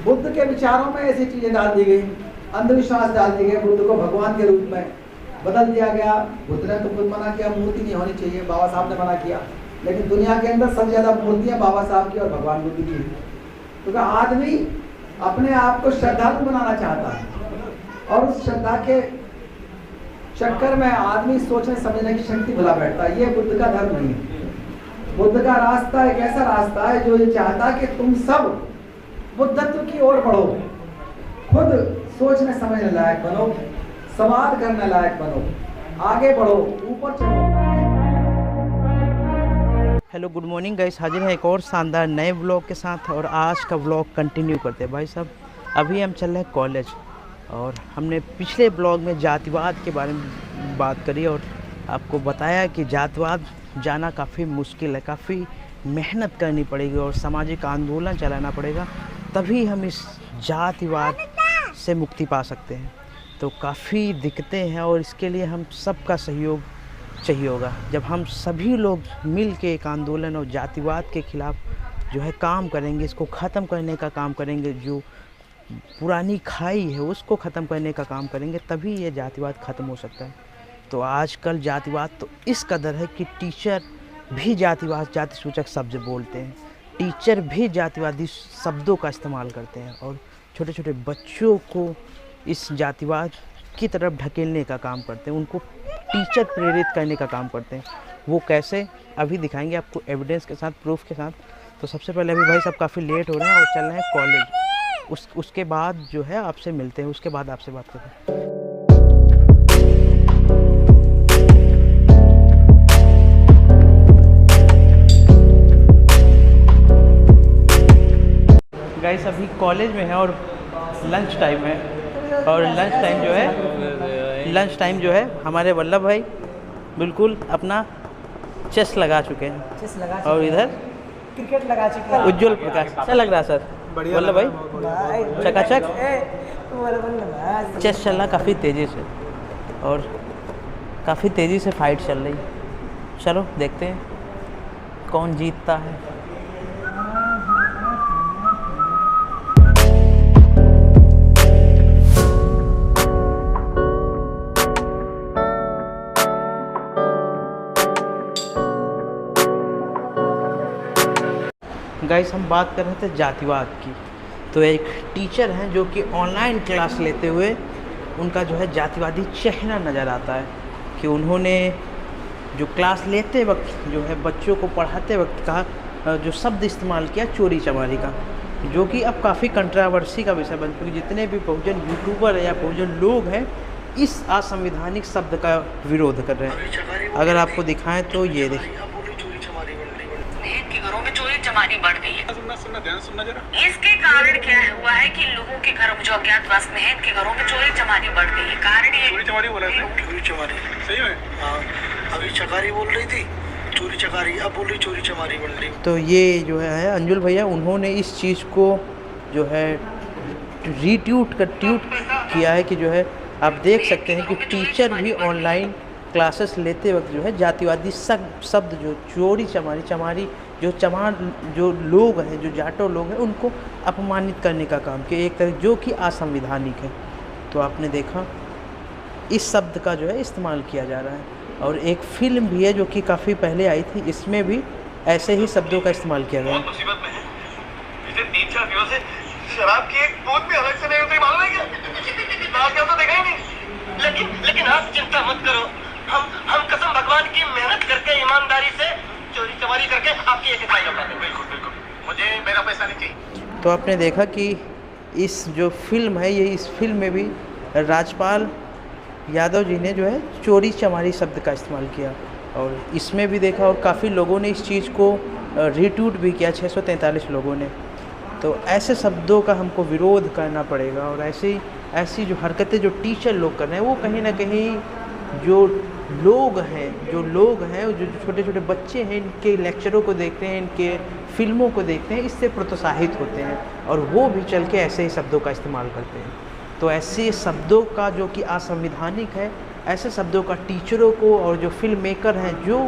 बुद्ध के विचारों में ऐसी चीजें डाल दी गई, अंधविश्वास डाल दिए गए, बुद्ध को भगवान के रूप में बदल दिया गया। बुद्ध ने तो खुद मना किया मूर्ति नहीं होनी चाहिए, बाबा साहब ने मना किया, लेकिन दुनिया के अंदर सबसे ज्यादा मूर्तियां बाबा साहब की और भगवान बुद्ध की। क्योंकि आदमी अपने आप को श्रद्धालु बनाना चाहता है और उस श्रद्धा के चक्कर में आदमी सोचने समझने की शक्ति भुला बैठता है। ये बुद्ध का धर्म नहीं है। बुद्ध का रास्ता एक ऐसा रास्ता है जो ये चाहता है कि तुम सब बुद्धत्व की ओर बढ़ो, खुद सोचने समझने लायक बनो, सवाल करने लायक बनो, आगे बढ़ो, ऊपर चढ़ो। हेलो गुड मॉर्निंग गाइस, हाजिर है एक और शानदार नए व्लॉग के साथ। और आज का व्लॉग कंटिन्यू करते हैं। भाई साहब अभी हम चल रहे हैं कॉलेज, और हमने पिछले ब्लॉग में जातिवाद के बारे में बात करी और आपको बताया कि जातिवाद जाना काफ़ी मुश्किल है, काफ़ी मेहनत करनी पड़ेगी और सामाजिक आंदोलन चलाना पड़ेगा, तभी हम इस जातिवाद से मुक्ति पा सकते हैं। तो काफ़ी दिक्कतें हैं और इसके लिए हम सबका सहयोग चाहिए होगा। जब हम सभी लोग मिल के एक आंदोलन और जातिवाद के खिलाफ जो है काम करेंगे, इसको ख़त्म करने का काम करेंगे, जो पुरानी खाई है उसको ख़त्म करने का काम करेंगे, तभी ये जातिवाद ख़त्म हो सकता है। तो आजकल जातिवाद तो इस कदर है कि टीचर भी जातिवाद जाति सूचक शब्द बोलते हैं, टीचर भी जातिवादी शब्दों का इस्तेमाल करते हैं और छोटे छोटे बच्चों को इस जातिवाद की तरफ ढकेलने का काम करते हैं, उनको टीचर प्रेरित करने का काम करते हैं। वो कैसे अभी दिखाएंगे आपको एविडेंस के साथ, प्रूफ के साथ। तो सबसे पहले अभी भाई साहब काफ़ी लेट हो रहे हैं और चल रहे हैं कॉलेज। उसके बाद जो है आपसे मिलते हैं, उसके बाद आपसे बात करते हैं। गाइस अभी कॉलेज में है और लंच टाइम है, और लंच टाइम जो है हमारे वल्लभ भाई बिल्कुल अपना चेस लगा चुके हैं और इधर क्रिकेट लगा चुके हैं। उज्जवल प्रकाश। क्या लग रहा है सर वल्लभ भाई? चकाचक चेस चल रहा काफ़ी तेज़ी से और काफ़ी तेज़ी से फाइट चल रही। चलो देखते हैं कौन जीतता है। गाइस हम बात कर रहे थे जातिवाद की। तो एक टीचर हैं जो कि ऑनलाइन क्लास लेते हुए उनका जो है जातिवादी चेहरा नज़र आता है कि उन्होंने जो क्लास लेते वक्त जो है बच्चों को पढ़ाते वक्त का जो शब्द इस्तेमाल किया चोरी चमारी का, जो कि अब काफ़ी कंट्रावर्सी का विषय बन चुकी। जितने भी बहुजन यूट्यूबर या बहुजन लोग हैं इस असंवैधानिक शब्द का विरोध कर रहे हैं। अगर आपको दिखाएं तो ये देखिए, घरों में चोरी चमारी बढ़ गई है। सुनना जरा। इसके कारण क्या हुआ है कि लोगों के घरों में जो अज्ञातवास में है, इनके घरों में चोरी चमारी बढ़ गई है। कारण ये चोरी चमारी बोला था। चोरी चमारी सही है। हाँ, अभी चकारी बोल रही थी चोरी चकारी, अब बोल रही चोरी चमारी बन रही। तो ये जो है अंजुल भैया उन्होंने इस चीज़ को जो है ट्यूट किया है कि जो है आप देख सकते हैं कि टीचर भी ऑनलाइन क्लासेस लेते वक्त जो है जातिवादी शब्द जो चोरी चमारी जो लोग हैं, जो जाटो लोग हैं, उनको अपमानित करने का काम किया, एक तरह जो कि असंवैधानिक है। तो आपने देखा इस शब्द का जो है इस्तेमाल किया जा रहा है। और एक फिल्म भी है जो कि काफ़ी पहले आई थी, इसमें भी ऐसे ही शब्दों का इस्तेमाल किया गया। मुसीबत में है। पिछले 3-4 दिनों से शराब की एक बूंद भी अलग से नहीं होती, मालूम है क्या? तो देखा ही नहीं। लेकिन आप चिंता मत करो, हम कसम भगवान की मेहनत करके ईमानदारी से चोरी चमारी करके आपकी एक हिफाजत लौटा देंगे। बिल्कुल, मुझे मेरा पैसा नहीं चाहिए। तो आपने देखा कि इस जो फिल्म है, ये इस फिल्म में भी राजपाल यादव जी ने जो है चोरी चमारी शब्द का इस्तेमाल किया, और इसमें भी देखा और काफ़ी लोगों ने इस चीज़ को रिट्वीट भी किया, 643 लोगों ने। तो ऐसे शब्दों का हमको विरोध करना पड़ेगा, और ऐसी जो हरकतें जो टीचर लोग कर रहे हैं, वो कहीं ना कहीं जो लोग हैं जो छोटे छोटे बच्चे हैं, इनके लेक्चरों को देखते हैं, इनके फिल्मों को देखते हैं, इससे प्रोत्साहित होते हैं और वो भी चल के ऐसे ही शब्दों का इस्तेमाल करते हैं। तो ऐसे शब्दों का जो कि असंवैधानिक है, ऐसे शब्दों का टीचरों को और जो फिल्म मेकर हैं जो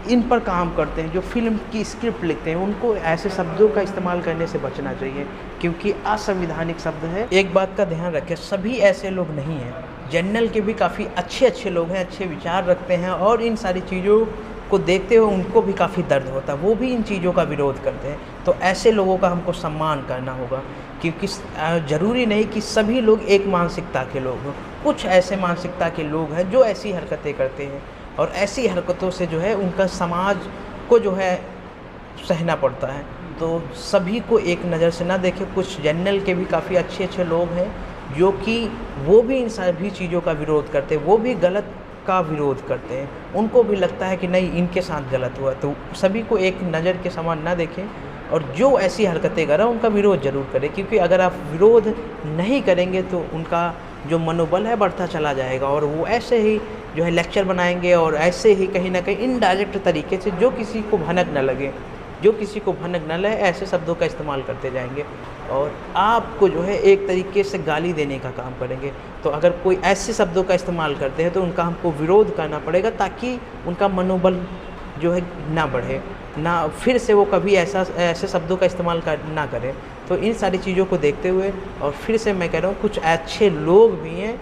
इन पर काम करते हैं, जो फिल्म की स्क्रिप्ट लिखते हैं, उनको ऐसे शब्दों का इस्तेमाल करने से बचना चाहिए, क्योंकि असंवैधानिक शब्द है। एक बात का ध्यान रखें, सभी ऐसे लोग नहीं हैं। जनरल के भी काफ़ी अच्छे लोग हैं, अच्छे विचार रखते हैं, और इन सारी चीज़ों को देखते हुए उनको भी काफ़ी दर्द होता है, वो भी इन चीज़ों का विरोध करते हैं। तो ऐसे लोगों का हमको सम्मान करना होगा, क्योंकि ज़रूरी नहीं कि सभी लोग एक मानसिकता के लोग हों। कुछ ऐसे मानसिकता के लोग हैं जो ऐसी हरकतें करते हैं, और ऐसी हरकतों से जो है उनका समाज को जो है सहना पड़ता है। तो सभी को एक नज़र से ना देखें। कुछ जनरल के भी काफ़ी अच्छे लोग हैं जो कि वो भी इन सभी चीज़ों का विरोध करते हैं, वो भी गलत का विरोध करते हैं। उनको भी लगता है कि नहीं, इनके साथ गलत हुआ। तो सभी को एक नज़र के समान ना देखें, और जो ऐसी हरकतें कर रहा है उनका विरोध ज़रूर करें, क्योंकि अगर आप विरोध नहीं करेंगे तो उनका जो मनोबल है बढ़ता चला जाएगा, और वो ऐसे ही जो है लेक्चर बनाएंगे, और ऐसे ही कहीं ना कहीं इनडायरेक्ट तरीके से जो किसी को भनक न लगे, ऐसे शब्दों का इस्तेमाल करते जाएंगे, और आपको जो है एक तरीके से गाली देने का काम करेंगे। तो अगर कोई ऐसे शब्दों का इस्तेमाल करते हैं तो उनका हमको विरोध करना पड़ेगा, ताकि उनका मनोबल जो है ना बढ़े, ना फिर से वो कभी ऐसे शब्दों का इस्तेमाल ना करें। तो इन सारी चीज़ों को देखते हुए, और फिर से मैं कह रहा हूँ, कुछ अच्छे लोग भी हैं,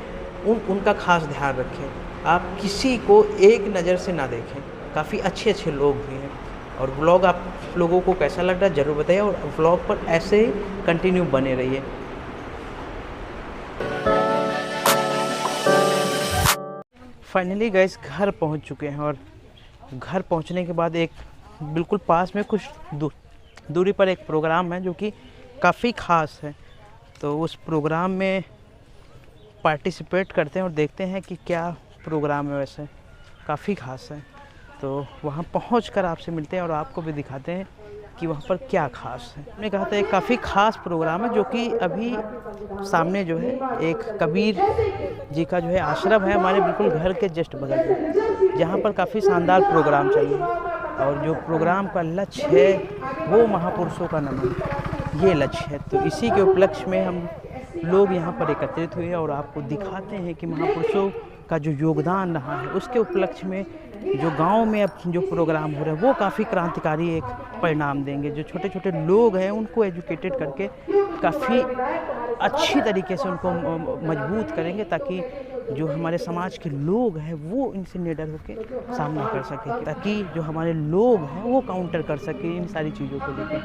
उनका खास ध्यान रखें। आप किसी को एक नज़र से ना देखें, काफ़ी अच्छे लोग भी हैं। और व्लॉग आप लोगों को कैसा लग रहा है ज़रूर बताइए, और व्लॉग पर ऐसे ही कंटिन्यू बने रहिए। फाइनली गाइस घर पहुंच चुके हैं, और घर पहुंचने के बाद एक बिल्कुल पास में कुछ दूरी पर एक प्रोग्राम है जो कि काफ़ी ख़ास है। तो उस प्रोग्राम में पार्टिसिपेट करते हैं और देखते हैं कि क्या प्रोग्राम है। वैसे काफ़ी ख़ास है, तो वहाँ पहुंचकर आपसे मिलते हैं और आपको भी दिखाते हैं कि वहाँ पर क्या ख़ास है। मैंने कहा था एक काफ़ी ख़ास प्रोग्राम है, जो कि अभी सामने जो है एक कबीर जी का जो है आश्रम है, हमारे बिल्कुल घर के जस्ट बगल में, जहाँ पर काफ़ी शानदार प्रोग्राम चल रहा है। और जो प्रोग्राम का लक्ष्य है वो महापुरुषों का नमन, ये लक्ष्य है। तो इसी के उपलक्ष्य में हम लोग यहाँ पर एकत्रित हुए और आपको दिखाते हैं कि महापुरुषों का जो योगदान रहा है, उसके उपलक्ष्य में जो गांव में अब जो प्रोग्राम हो रहा है वो काफ़ी क्रांतिकारी एक परिणाम देंगे। जो छोटे छोटे लोग हैं उनको एजुकेटेड करके काफ़ी अच्छी तरीके से उनको मजबूत करेंगे, ताकि जो हमारे समाज के लोग हैं वो इनसे निडर होकर सामना कर सके, ताकि जो हमारे लोग हैं वो काउंटर कर सके इन सारी चीज़ों को लेकर।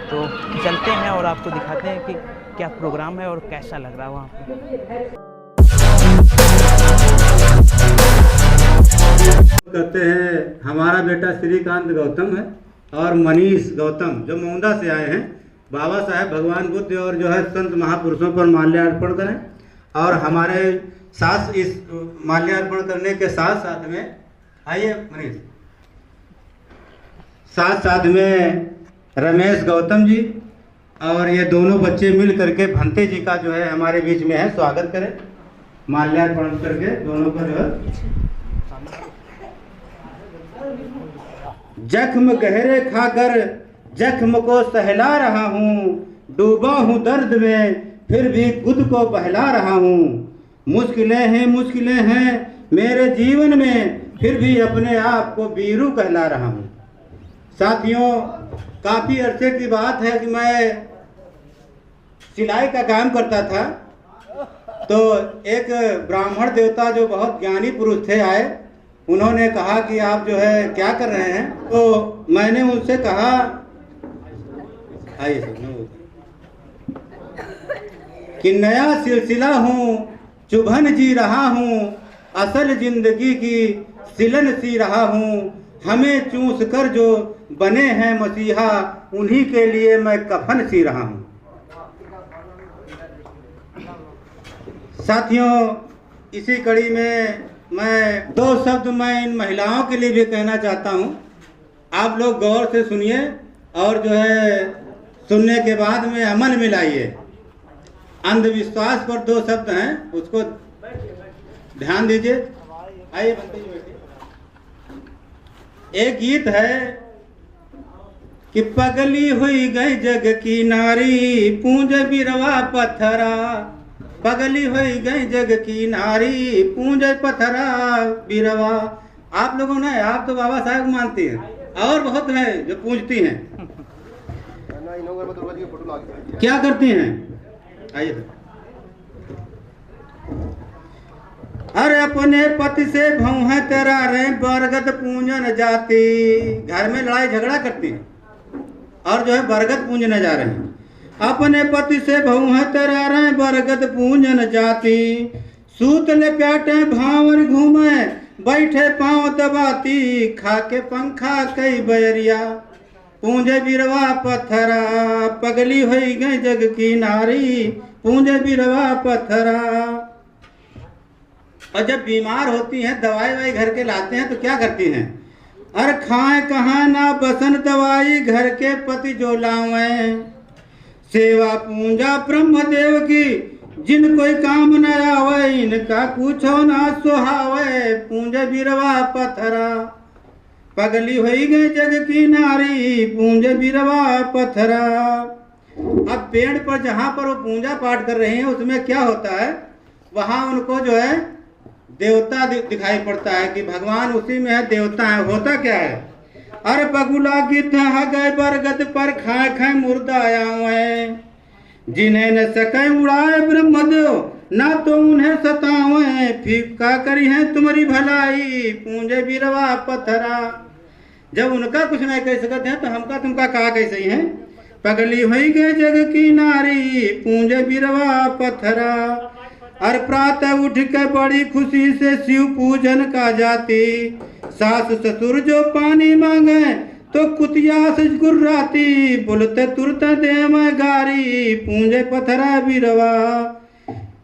तो चलते हैं और आपको दिखाते हैं कि क्या प्रोग्राम है और कैसा लग रहा है वहाँ पर। कहते हैं हमारा बेटा श्रीकांत गौतम है और मनीष गौतम जो मौदा से आए हैं। बाबा साहेब भगवान बुद्ध और जो है संत महापुरुषों पर माल्यार्पण करें, और हमारे साथ इस माल्यार्पण करने के साथ साथ में आइए मनीष, साथ में रमेश गौतम जी और ये दोनों बच्चे मिल करके भंते जी का जो है हमारे बीच में है, स्वागत करें माल्यार्पण करके दोनों का जो है। जख्म गहरे खाकर जख्म को सहला रहा हूँ, डूबा हूँ दर्द में फिर भी खुद को बहला रहा हूँ। मुश्किलें हैं मेरे जीवन में फिर भी अपने आप को वीरू कहला रहा हूँ। साथियों, काफ़ी अरसे की बात है कि मैं सिलाई का काम करता था, तो एक ब्राह्मण देवता जो बहुत ज्ञानी पुरुष थे आए। उन्होंने कहा कि आप जो है क्या कर रहे हैं, तो मैंने उनसे कहा कि नया सिलसिला हूँ, चुभन जी रहा हूँ, असल जिंदगी की सिलन सी रहा हूँ। हमें चूस कर जो बने हैं मसीहा, उन्हीं के लिए मैं कफन सी रहा हूँ। साथियों, इसी कड़ी में मैं दो शब्द मैं इन महिलाओं के लिए भी कहना चाहता हूँ। आप लोग गौर से सुनिए और जो है सुनने के बाद में अमल में लाइए। अंधविश्वास पर दो शब्द हैं, उसको ध्यान दीजिए। आइए बनते जी बैठिए। एक गीत है कि पगली हुई गई जग की नारी, पूंज बिरवा पत्थरा। पगली हुई गई जग की नारी, पूंज पत्थरा बिरवा। आप लोगों ने, आप तो बाबा साहब मानती हैं, और बहुत है जो पूजती हैं। क्या करती हैं? आइए। अरे अपने पति से भौं तेरा रे बरगद पूजन जाती। घर में लड़ाई झगड़ा करती हैं और जो है बरगद पूजने जा रहे हैं। अपने पति से भौं तेरा रे बरगद पूजन जाती। सूत ले प्याटे भावर घूमे बैठे पांव दबाती। खा के पंखा कई बैरिया पूंजे बिरवा पत्थरा। पगली हुई गई जग की नारी पूंजे बिरवा पत्थरा। और जब बीमार होती हैं दवाई वाई घर के लाते हैं तो क्या करती हैं? अरे खाए कहाँ ना बसन दवाई घर के पति जो लावे। सेवा पूंजा ब्रह्मदेव की जिन कोई काम न आवे। इनका पूछो ना सुहावे पूंजे बिरवा पत्थरा। पगली हुई गई जग की नारी पूंजे बिरवा पत्थरा। अब पेड़ पर जहाँ पर वो पूजा पाठ कर रहे हैं उसमें क्या होता है? वहाँ उनको जो है देवता दिखाई पड़ता है कि भगवान उसी में है, देवता है। होता क्या है? अरे बगुला की था गए बरगद पर खाए खाए मुर्दा आया है। जिन्हें न सके उड़ाए ब्रह्मदेव ना तो उन्हें सतावे। फीका करी है तुम्हारी भलाई पूंजे बिरवा पत्थरा। जब उनका कुछ नहीं कह सकते हैं तो हमका तुमका कहा कैसे ही है? पगली हुई गए जग की नारी पूंजे बिरवा पत्थरा। हर प्रातः उठ के बड़ी खुशी से शिव पूजन का जाती। सास ससुर जो पानी मांगे तो कुतिया से गुर्राती। बोलते तुरत दे मैं गारी पूंजे पत्थरा बिरवा।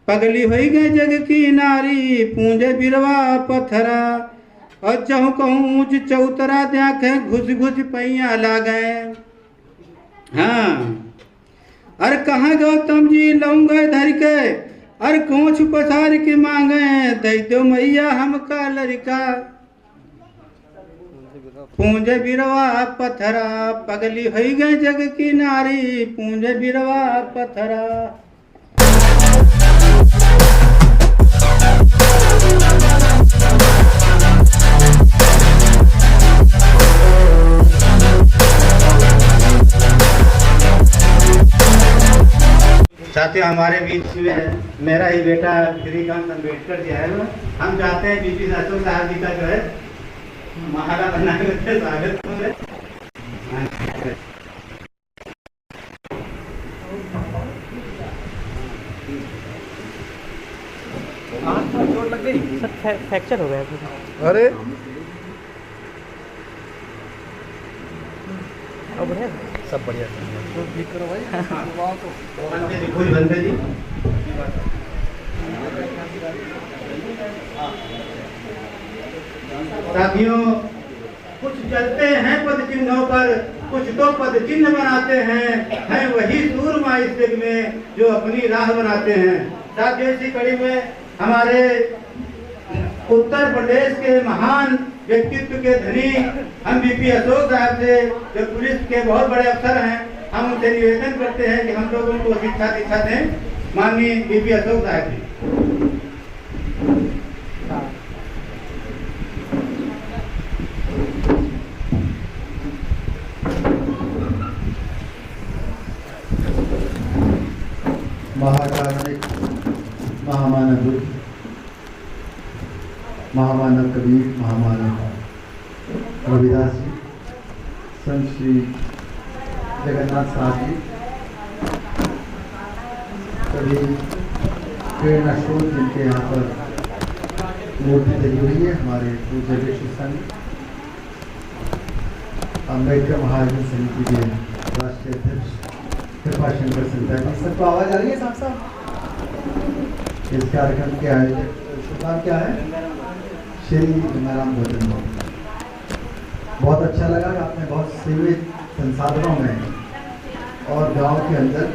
पगली हुई गए जग की नारी पूंजे बिरवा पत्थरा। और चहु कहूँ ऊंच चौतरा देखे घुस घुस पैया लागे। हाँ अरे कहाँ गौतम जी लौंगे धर के। अरे कोच पसार के मांगे दे दो मैया हमका लड़का पूंजे बिरवा पत्थरा। पगली हुई गए जग की नारी पूंजे बिरवा पत्थरा। साथियों हमारे बीच में मेरा ही बेटा श्रीकांत अम्बेडकर जी है। हम चाहते हैं बीपी अशोक साहब जी का जो है महारा बना के स्वागत करें। चोट लग गई सर फ्रैक्चर हो गया फिर। अरे अब है सब बढ़िया तो ठीक करो भाई। खुश बंदे जी साथियों कुछ चलते हैं पद चिन्हों पर कुछ तो पद चिन्ह बनाते हैं वही सूरमा इस युग में जो अपनी राह बनाते हैं। साथियों इसी कड़ी में हमारे उत्तर प्रदेश के महान व्यक्तित्व के धनी हम बीपी अशोक साहब से जो पुलिस के बहुत बड़े अफसर हैं, हम उनसे निवेदन करते हैं कि हम लोग उनको शिक्षा दीक्षा दें। माननीय बीपी अशोक साहब जी। महाकारुणिक महामानव बुद्ध, महामानव कबीर, महामानव रविदास जी, संत श्री जगन्नाथ साहब जी, सभी प्रेरणा स्रोत जिनके यहाँ पर मूर्ति लगी हुई है, हमारे पूज्य विश्व संघ अम्बेडकर महाजन समिति के राष्ट्रीय अध्यक्ष कृपा शंकर सिंह जी। सबको आवाज आ रही है साहब साहब? इस कार्यक्रम के आयोजक शुभ नाम क्या है? श्री गंगाराम भोजन। बहुत अच्छा लगा कि आपने बहुत सीमित संसाधनों में और गांव के अंदर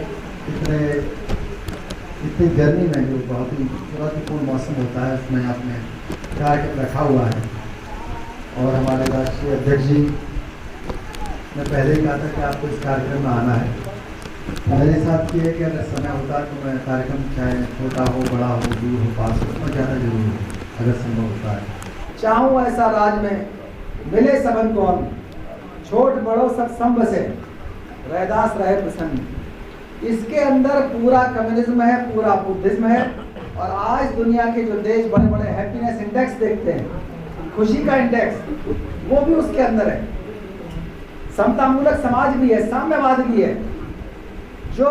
इतनी गर्मी में जो बहुत ही चुनौतीपूर्ण मौसम होता है उसमें आपने कार्यक्रम रखा हुआ है। और हमारे राष्ट्रीय अध्यक्ष जी ने पहले ही कहा था कि आपको इस कार्यक्रम में आना है। मेरे साथ ये है कि अगर समय होता तो मैं कार्यक्रम चाहे छोटा हो, बड़ा हो, दूर हो, पास हो, उसमें ज़्यादा जरूर हो अगर संभव होता है। चाहूं ऐसा राज में मिले सबन कौन, छोट बड़ो सब संग बसे, रैदास रहे प्रसन्न। इसके अंदर पूरा कम्युनिज्म है, पूरा बुद्धिज्म है। और आज दुनिया के जो देश बड़े बड़े हैप्पीनेस इंडेक्स देखते हैं, खुशी का इंडेक्स, वो भी उसके अंदर है। समतामूलक समाज भी है, साम्यवाद भी है। जो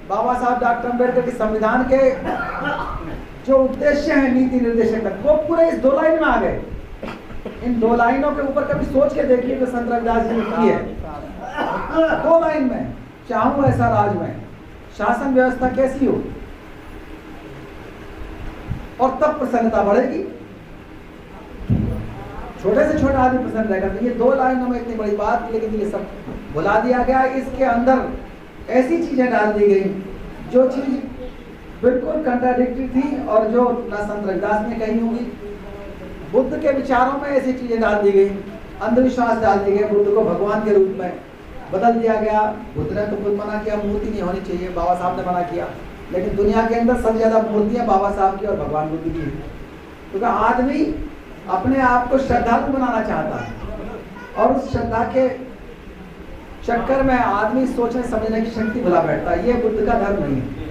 बाबा साहब डॉक्टर अम्बेडकर के संविधान के जो उद्देश्य है नीति निर्देशक, वो पूरे इस 2 लाइन में आ गए। इन 2 लाइनों के ऊपर कभी सोच के देखिए जो संत रविदास जी ने की है। 2 लाइन में, चाहूं ऐसा राज में, शासन व्यवस्था कैसी हो और तब प्रसन्नता बढ़ेगी। छोटे से छोटा आदमी प्रसन्न रहेगा। तो ये 2 लाइनों में इतनी बड़ी बात, लेकिन ये सब भुला दिया गया। इसके अंदर ऐसी चीजें डाल दी गई जो चीज बिल्कुल कंट्राडिक्टरी थी और जो ना संत रविदास ने कही होगी। बुद्ध के विचारों में ऐसी चीजें डाल दी गई, अंधविश्वास डाल दिए गए, बुद्ध को भगवान के रूप में बदल दिया गया। बुद्ध ने तो खुद मना किया, मूर्ति नहीं होनी चाहिए, बाबा साहब ने मना किया। लेकिन दुनिया के अंदर सबसे ज्यादा मूर्तियां बाबा साहब की और भगवान बुद्ध की है। क्योंकि आदमी अपने आप को श्रद्धालु बनाना चाहता है और उस श्रद्धा के चक्कर में आदमी सोचने समझने की शक्ति भुला बैठता है। ये बुद्ध का धर्म नहीं है।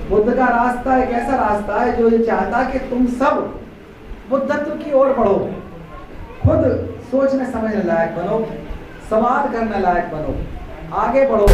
बुद्ध का रास्ता एक ऐसा रास्ता है जो ये चाहता है कि तुम सब बुद्धत्व की ओर बढ़ो, खुद सोचने समझने लायक बनो, सवाल करने लायक बनो, आगे बढ़ो।